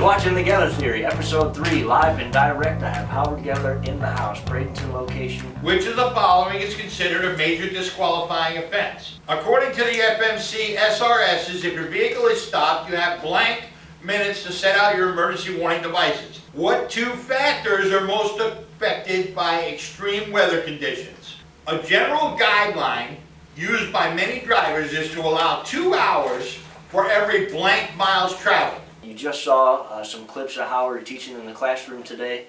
You're watching The Geller Theory, Episode 3, live and direct. I have Howard Geller in the house, Bradenton location. Which of the following is considered a major disqualifying offense? According to the FMC SRSs, if your vehicle is stopped, you have blank minutes to set out your emergency warning devices. What two factors are most affected by extreme weather conditions? A general guideline used by many drivers is to allow 2 hours for every blank miles traveled. You just saw some clips of Howard teaching in the classroom today.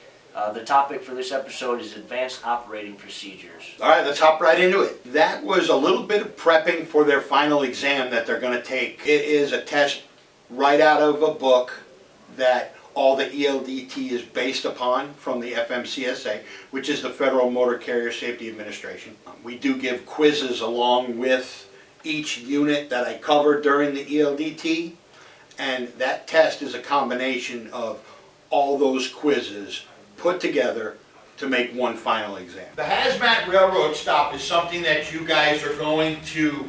The topic for this episode is advanced operating procedures. All right, let's hop right into it. That was a little bit of prepping for their final exam that they're going to take. It is a test right out of a book that all the ELDT is based upon from the FMCSA, which is the Federal Motor Carrier Safety Administration. We do give quizzes along with each unit that I covered during the ELDT, and that test is a combination of all those quizzes put together to make one final exam. The hazmat railroad stop is something that you guys are going to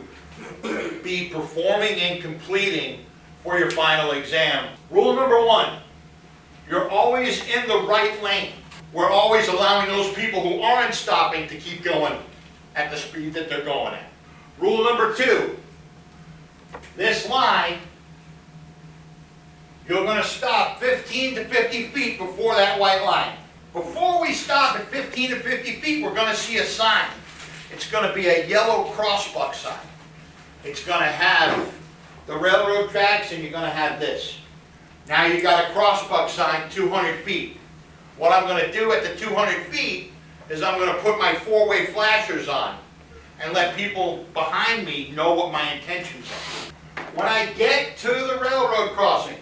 be performing and completing for your final exam. Rule number 1, you're always in the right lane. We're always allowing those people who aren't stopping to keep going at the speed that they're going at. Rule number 2, this line, you're going to stop 15 to 50 feet before that white line. Before we stop at 15 to 50 feet, we're going to see a sign. It's going to be a yellow crossbuck sign. It's going to have the railroad tracks, and you're going to have this. Now you got a crossbuck sign 200 feet. What I'm going to do at the 200 feet is I'm going to put my 4-way flashers on and let people behind me know what my intentions are. When I get to the railroad crossing,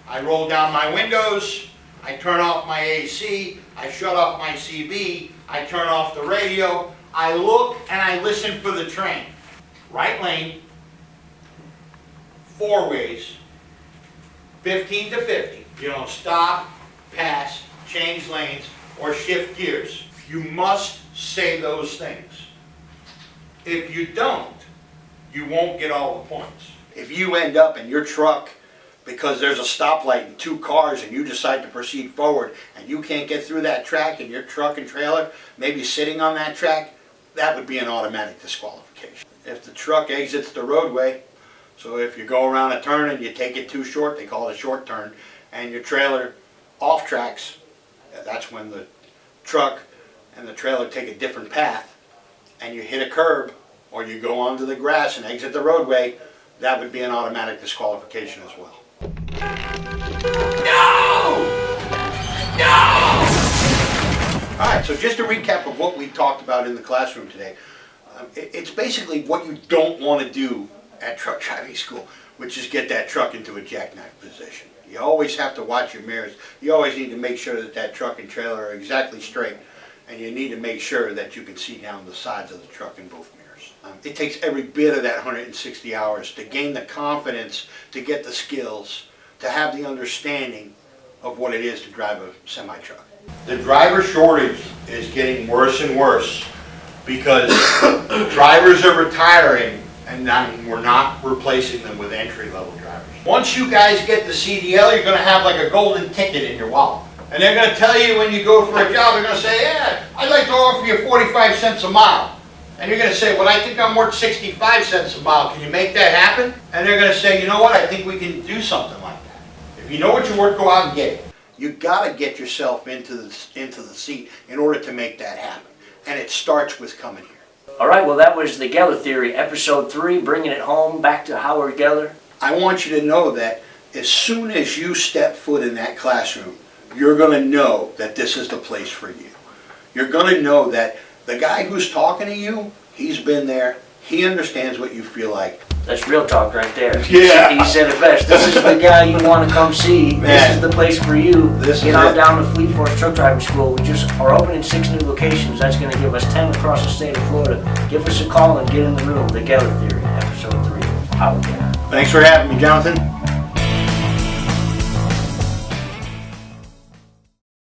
I roll down my windows, I turn off my AC, I shut off my CB, I turn off the radio, I look and I listen for the train. Right lane, 4 ways, 15 to 50. You don't stop, pass, change lanes, or shift gears. You must say those things. If you don't, you won't get all the points. If you end up in your truck because there's a stoplight and 2 cars and you decide to proceed forward and you can't get through that track and your truck and trailer maybe sitting on that track, that would be an automatic disqualification. If the truck exits the roadway, so if you go around a turn and you take it too short, they call it a short turn, and your trailer off tracks, that's when the truck and the trailer take a different path, and you hit a curb or you go onto the grass and exit the roadway, that would be an automatic disqualification as well. No! No! Alright, so just a recap of what we talked about in the classroom today. It's basically what you don't want to do at truck driving school, which is get that truck into a jackknife position. You always have to watch your mirrors. You always need to make sure that that truck and trailer are exactly straight, and you need to make sure that you can see down the sides of the truck in both mirrors. It takes every bit of that 160 hours to gain the confidence, to get the skills, to have the understanding of what it is to drive a semi-truck. The driver shortage is getting worse and worse because drivers are retiring and we're not replacing them with entry-level drivers. Once you guys get the CDL, you're going to have like a golden ticket in your wallet. And they're going to tell you when you go for a job, they're going to say, yeah, I'd like to offer you 45 cents a mile. And you're going to say, well, I think I'm worth 65 cents a mile. Can you make that happen? And they're going to say, you know what, I think we can do something like that. If you know what you're worth, go out and get it. You got to get yourself into the seat in order to make that happen. And it starts with coming here. All right, well, that was The Geller Theory, Episode 3, bringing it home back to Howard Geller. I want you to know that as soon as you step foot in that classroom, you're going to know that this is the place for you. You're going to know that the guy who's talking to you, he's been there, he understands what you feel like. That's real talk right there. Yeah. He said it best. This is the guy you want to come see. Man. This is the place for you. Get on it. down to FleetForce Truck Driving School. We just are opening 6 new locations. That's going to give us 10 across the state of Florida. Give us a call and get in the room. The Geller Theory, Episode 3. Howard Geller. Thanks for having me, Jonathan.